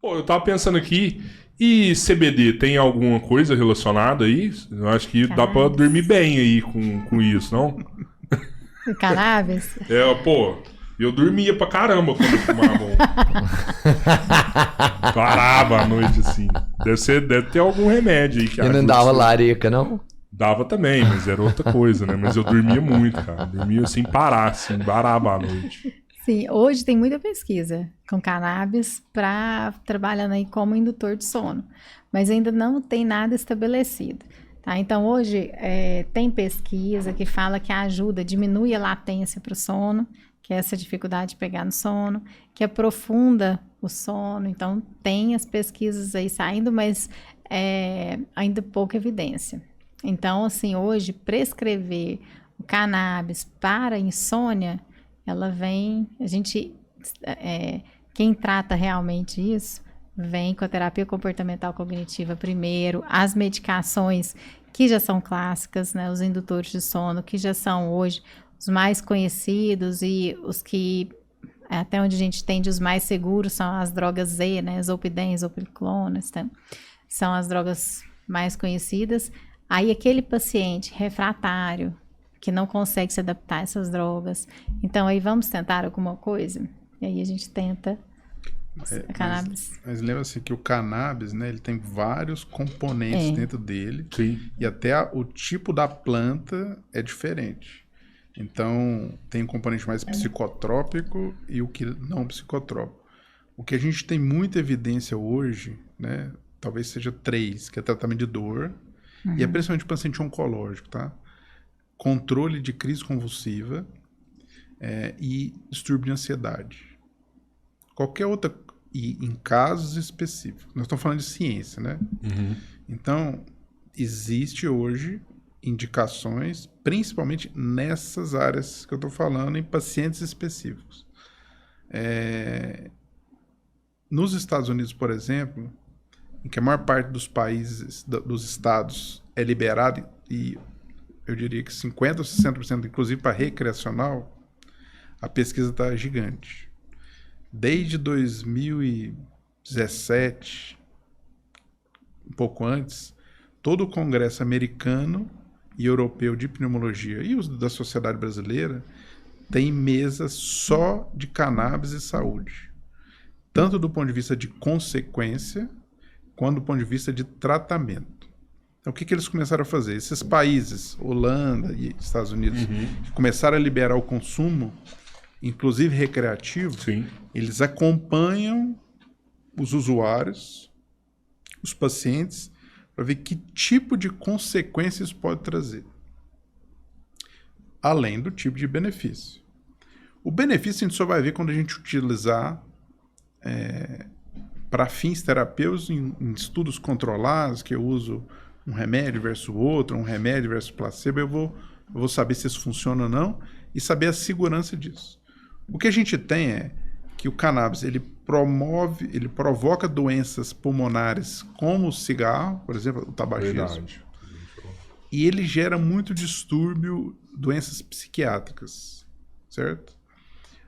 Pô, eu tava pensando aqui, e CBD tem alguma coisa relacionada aí? Eu acho que dá pra dormir bem aí com isso, não? Cannabis? Pô, eu dormia pra caramba quando eu fumava. Parava à noite, assim. Deve ter algum remédio aí que E não ajuda dava você. larica, não? Dava também, mas era outra coisa, né? Mas eu dormia muito, cara. Dormia sem parar, assim, varava à noite. Sim, hoje tem muita pesquisa com cannabis para trabalhando aí como indutor de sono, mas ainda não tem nada estabelecido. Tá? Então hoje tem pesquisa que fala que ajuda, diminui a latência para o sono, que é essa dificuldade de pegar no sono, que aprofunda o sono. Então tem as pesquisas aí saindo, mas ainda pouca evidência. Então, assim, hoje prescrever o cannabis para insônia, ela vem, quem trata realmente isso, vem com a terapia comportamental cognitiva primeiro, as medicações que já são clássicas, né, os indutores de sono, que já são hoje os mais conhecidos e os que, até onde a gente entende, os mais seguros são as drogas Z, né, Zolpidem, Zolpiclona, são as drogas mais conhecidas. Aí aquele paciente refratário, que não consegue se adaptar a essas drogas. Então, aí vamos tentar alguma coisa? E aí a gente tenta a cannabis. Mas lembra-se que o cannabis, né, ele tem vários componentes dentro dele. Sim. E até o tipo da planta é diferente. Então, tem um componente mais psicotrópico e o que não psicotrópico. O que a gente tem muita evidência hoje, né, talvez seja 3, que é tratamento de dor, e é principalmente paciente oncológico, tá? Controle de crise convulsiva e distúrbio de ansiedade. Qualquer outra, e em casos específicos. Nós estamos falando de ciência, né? Uhum. Então, existe hoje indicações, principalmente nessas áreas que eu estou falando, em pacientes específicos. Nos Estados Unidos, por exemplo, em que a maior parte dos países, dos estados, é liberado, e eu diria que 50% ou 60%, inclusive para recreacional, a pesquisa está gigante. Desde 2017, um pouco antes, todo o Congresso americano e europeu de pneumologia e os da Sociedade Brasileira tem mesa só de cannabis e saúde. Tanto do ponto de vista de consequência, quanto do ponto de vista de tratamento. Então, o que eles começaram a fazer? Esses países, Holanda e Estados Unidos, que começaram a liberar o consumo, inclusive recreativo, Sim. eles acompanham os usuários, os pacientes, para ver que tipo de consequências pode trazer. Além do tipo de benefício. O benefício a gente só vai ver quando a gente utilizar para fins terapêuticos em estudos controlados, que eu uso um remédio versus outro, um remédio versus placebo, eu vou saber se isso funciona ou não e saber a segurança disso. O que a gente tem é que o cannabis ele provoca doenças pulmonares como o cigarro, por exemplo, o tabagismo. Verdade. E ele gera muito distúrbio, doenças psiquiátricas, certo?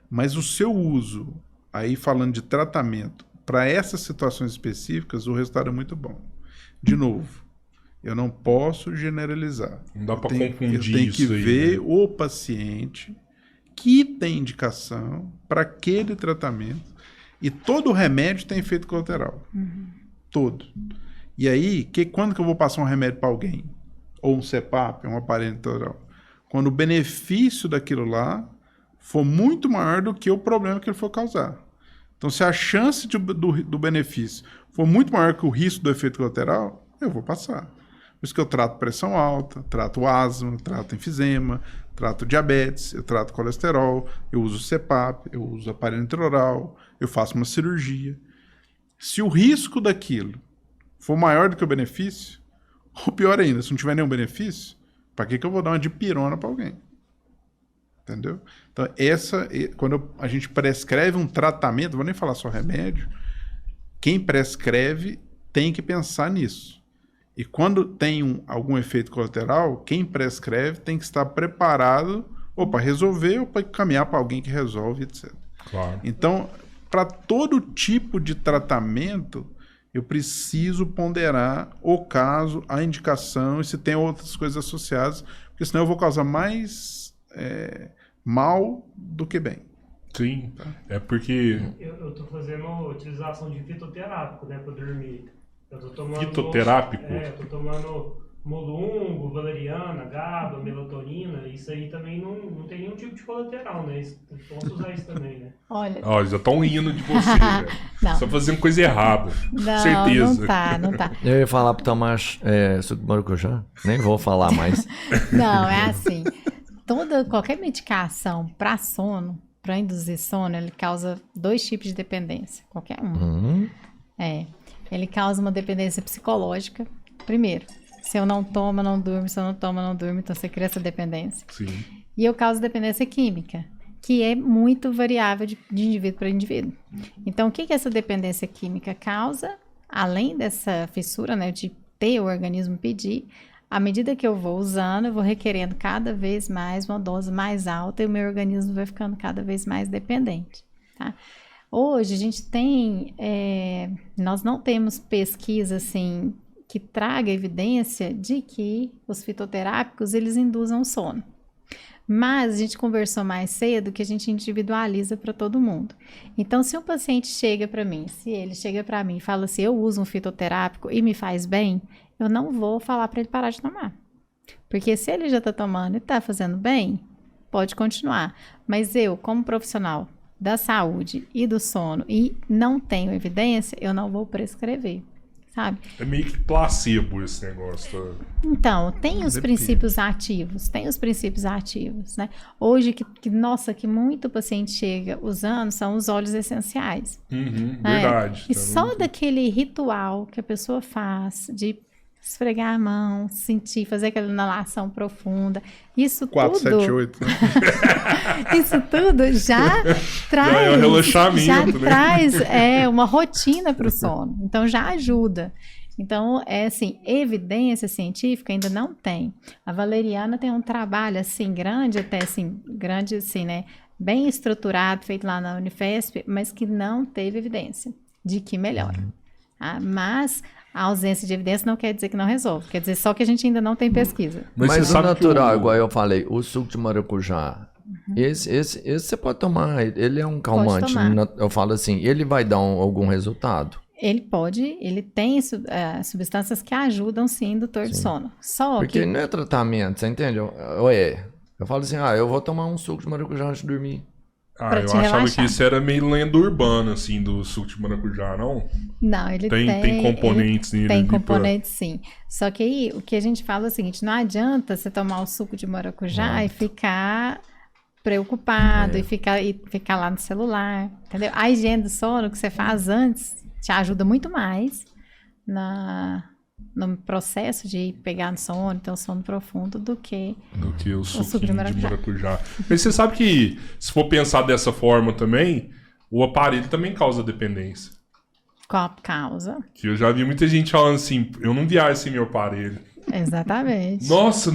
Mas o seu uso, aí falando de tratamento, para essas situações específicas, o resultado é muito bom. De novo, eu não posso generalizar. Não dá para confundir eu tenho que isso aí, ver né? o paciente que tem indicação para aquele tratamento. E todo remédio tem efeito colateral. Todo. E aí, quando que eu vou passar um remédio para alguém? Ou um CPAP, um aparelho intraoral? Quando o benefício daquilo lá for muito maior do que o problema que ele for causar. Então, se a chance do benefício for muito maior que o risco do efeito colateral, eu vou passar. Por isso que eu trato pressão alta, trato asma, trato enfisema, trato diabetes, eu trato colesterol, eu uso CPAP, eu uso aparelho intraoral, eu faço uma cirurgia. Se o risco daquilo for maior do que o benefício, ou pior ainda, se não tiver nenhum benefício, para que eu vou dar uma dipirona para alguém? Entendeu? Então, quando a gente prescreve um tratamento, não vou nem falar só remédio, quem prescreve tem que pensar nisso. E quando tem algum efeito colateral, quem prescreve tem que estar preparado ou para resolver ou para caminhar para alguém que resolve, etc. Claro. Então, para todo tipo de tratamento, eu preciso ponderar o caso, a indicação e se tem outras coisas associadas, porque senão eu vou causar mais mal do que bem. Sim, é porque... Eu tô fazendo utilização de fitoterápico, né, para dormir. Eu tô tomando... Fitoterápico? Eu tô tomando molungo, valeriana, GABA, melatonina. Isso aí também não tem nenhum tipo de colateral, né? Posso usar isso também, né? Olha... Ó, já estão rindo de você, velho. Só fazendo coisa errada. Não, certeza. Não tá. Eu ia falar para tomar suco de maracujá. Nem vou falar mais. Não, é assim. Qualquer medicação para sono, para induzir sono, ele causa 2 tipos de dependência. Qualquer um. Ele causa uma dependência psicológica. Primeiro, se eu não tomo, não durmo. Se eu não tomo, não durmo. Então você cria essa dependência. Sim. E eu causo dependência química, que é muito variável de indivíduo para indivíduo. Então, o que essa dependência química causa? Além dessa fissura, né, de ter o organismo pedir, à medida que eu vou usando, eu vou requerendo cada vez mais uma dose mais alta e o meu organismo vai ficando cada vez mais dependente, tá? Hoje, a gente tem... nós não temos pesquisa, assim, que traga evidência de que os fitoterápicos, eles induzam sono. Mas a gente conversou mais cedo que a gente individualiza para todo mundo. Então, se um paciente chega para mim, e fala assim, eu uso um fitoterápico e me faz bem, eu não vou falar para ele parar de tomar. Porque se ele já está tomando e está fazendo bem, pode continuar. Mas eu, como profissional da saúde e do sono, e não tenho evidência, eu não vou prescrever. Sabe? É meio que placebo esse negócio. Tá? Então, tem os princípios ativos, né? Hoje, que muito paciente chega usando são os óleos essenciais. Verdade. E só daquele ritual que a pessoa faz de esfregar a mão, sentir, fazer aquela inalação profunda, isso 4, tudo... 7, 8. Né? Isso tudo já traz... Já é um relaxamento, já né? traz uma rotina para o sono. Então, já ajuda. Então, assim, evidência científica ainda não tem. A valeriana tem um trabalho, assim, grande, né? Bem estruturado, feito lá na Unifesp, mas que não teve evidência de que melhora. Mas... a ausência de evidência não quer dizer que não resolve. Quer dizer só que a gente ainda não tem pesquisa. Mas o natural, igual eu falei, o suco de maracujá, esse você pode tomar, ele é um calmante. Eu falo assim, ele vai dar algum resultado? Ele tem substâncias que ajudam sim indutor de sono. Porque não é tratamento, você entende? Eu falo assim, eu vou tomar um suco de maracujá antes de dormir. Eu achava que isso era meio lenda urbana, assim, do suco de maracujá, não? Não, ele tem componentes nele. Tem componentes, sim. Só que aí, o que a gente fala é o seguinte, não adianta você tomar o suco de maracujá e ficar preocupado, e ficar lá no celular, entendeu? A higiene do sono que você faz antes te ajuda muito mais no processo de pegar no sono, ter um sono profundo, do que o suco de maracujá. Mas você sabe que, se for pensar dessa forma também, o aparelho também causa dependência. Qual causa? Que eu já vi muita gente falando assim, eu não viajo sem meu aparelho. Exatamente. Nossa,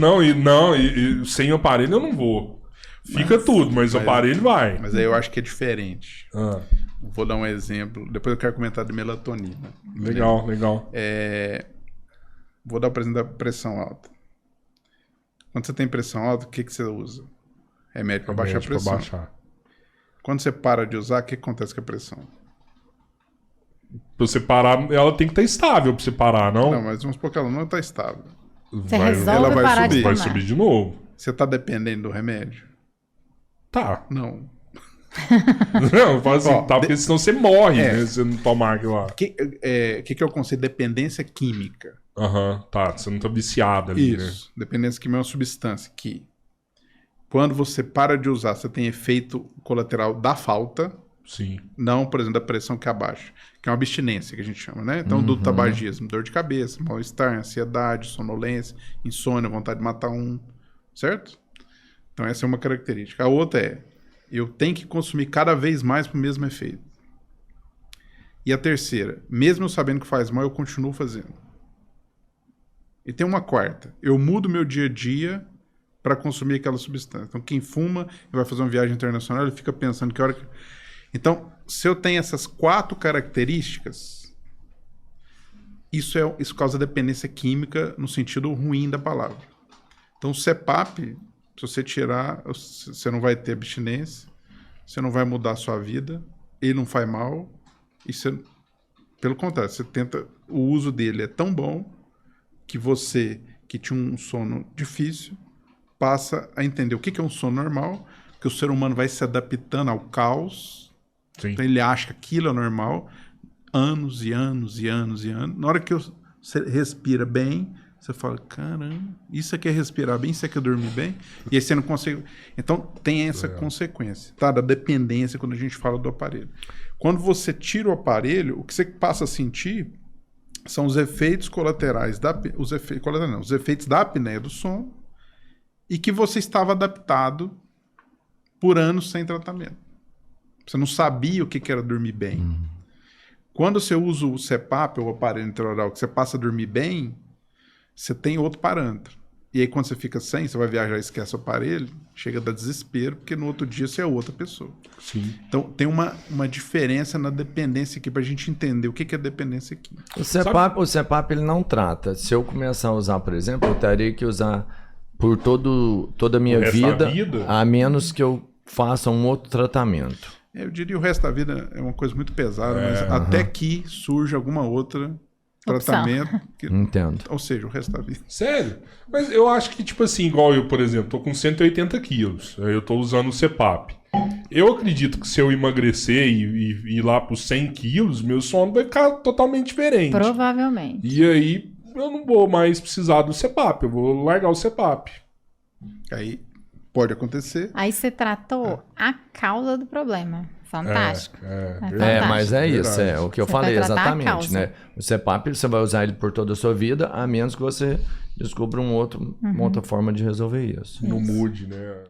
e sem o aparelho eu não vou. Fica tudo, mas o aparelho vai. Mas aí eu acho que é diferente. Vou dar um exemplo, depois eu quero comentar de melatonina. Legal. Vou dar o exemplo da pressão alta. Quando você tem pressão alta, o que você usa? Remédio para baixar a pressão. Quando você para de usar, o que acontece com a pressão? Pra você parar, ela tem que estar estável pra você parar, não? Não, mas vamos supor que ela não está estável. Você resolve ela parar de tomar. Vai subir de novo. Você está dependendo do remédio? Tá. Não. Não, eu falo assim, porque senão você morre, né? Se você não tomar aquilo lá. O que é o conceito de dependência química? Tá. Você não tá viciado ali, Isso. Né? Dependência química é uma substância que, quando você para de usar, você tem efeito colateral da falta. Sim. Não, por exemplo, da pressão que abaixa. Que é uma abstinência que a gente chama, né? Então, do tabagismo, dor de cabeça, mal-estar, ansiedade, sonolência, insônia, vontade de matar certo? Então, essa é uma característica. A outra eu tenho que consumir cada vez mais para o mesmo efeito. E a terceira, mesmo eu sabendo que faz mal, eu continuo fazendo. E tem uma quarta, eu mudo meu dia a dia para consumir aquela substância. Então, quem fuma e vai fazer uma viagem internacional, ele fica pensando que hora que... Então, se eu tenho essas 4 características, isso causa dependência química no sentido ruim da palavra. Então, o CPAP, se você tirar, você não vai ter abstinência, você não vai mudar a sua vida, ele não faz mal, e você, pelo contrário, você tenta, o uso dele é tão bom que você, que tinha um sono difícil, passa a entender o que é um sono normal, que o ser humano vai se adaptando ao caos, então ele acha que aquilo é normal, anos e anos e anos e anos. Na hora que você respira bem, você fala, caramba, isso aqui é respirar bem, isso aqui é dormir bem, e aí você não consegue. Então tem essa consequência, tá? Da dependência quando a gente fala do aparelho. Quando você tira o aparelho, o que você passa a sentir são os efeitos colaterais os efeitos da apneia do sono, e que você estava adaptado por anos sem tratamento. Você não sabia o que era dormir bem. Quando você usa o CPAP, o aparelho intraoral, que você passa a dormir bem, você tem outro parâmetro. E aí quando você fica sem, você vai viajar e esquece o aparelho, chega a dar desespero, porque no outro dia você é outra pessoa. Sim. Então tem uma diferença na dependência aqui, pra gente entender o que é dependência aqui. O CPAP ele não trata. Se eu começar a usar, por exemplo, eu teria que usar por toda a minha vida, a menos que eu faça um outro tratamento. Eu diria o resto da vida é uma coisa muito pesada, mas até que surja alguma outra tratamento. Entendo. Ou seja, o resto da vida. Sério? Mas eu acho que, tipo assim, igual eu, por exemplo, tô com 180 quilos, aí eu tô usando o CPAP. Eu acredito que se eu emagrecer e ir lá pros 100 quilos, meu sono vai ficar totalmente diferente. Provavelmente. E aí eu não vou mais precisar do CPAP, eu vou largar o CPAP. Aí pode acontecer. Aí você tratou a causa do problema. Fantástico. Mas é isso, o que eu Você falei vai tratar a exatamente, causa. né? O CPAP você vai usar ele por toda a sua vida, a menos que você descubra uma outra forma de resolver isso. Não mude, né?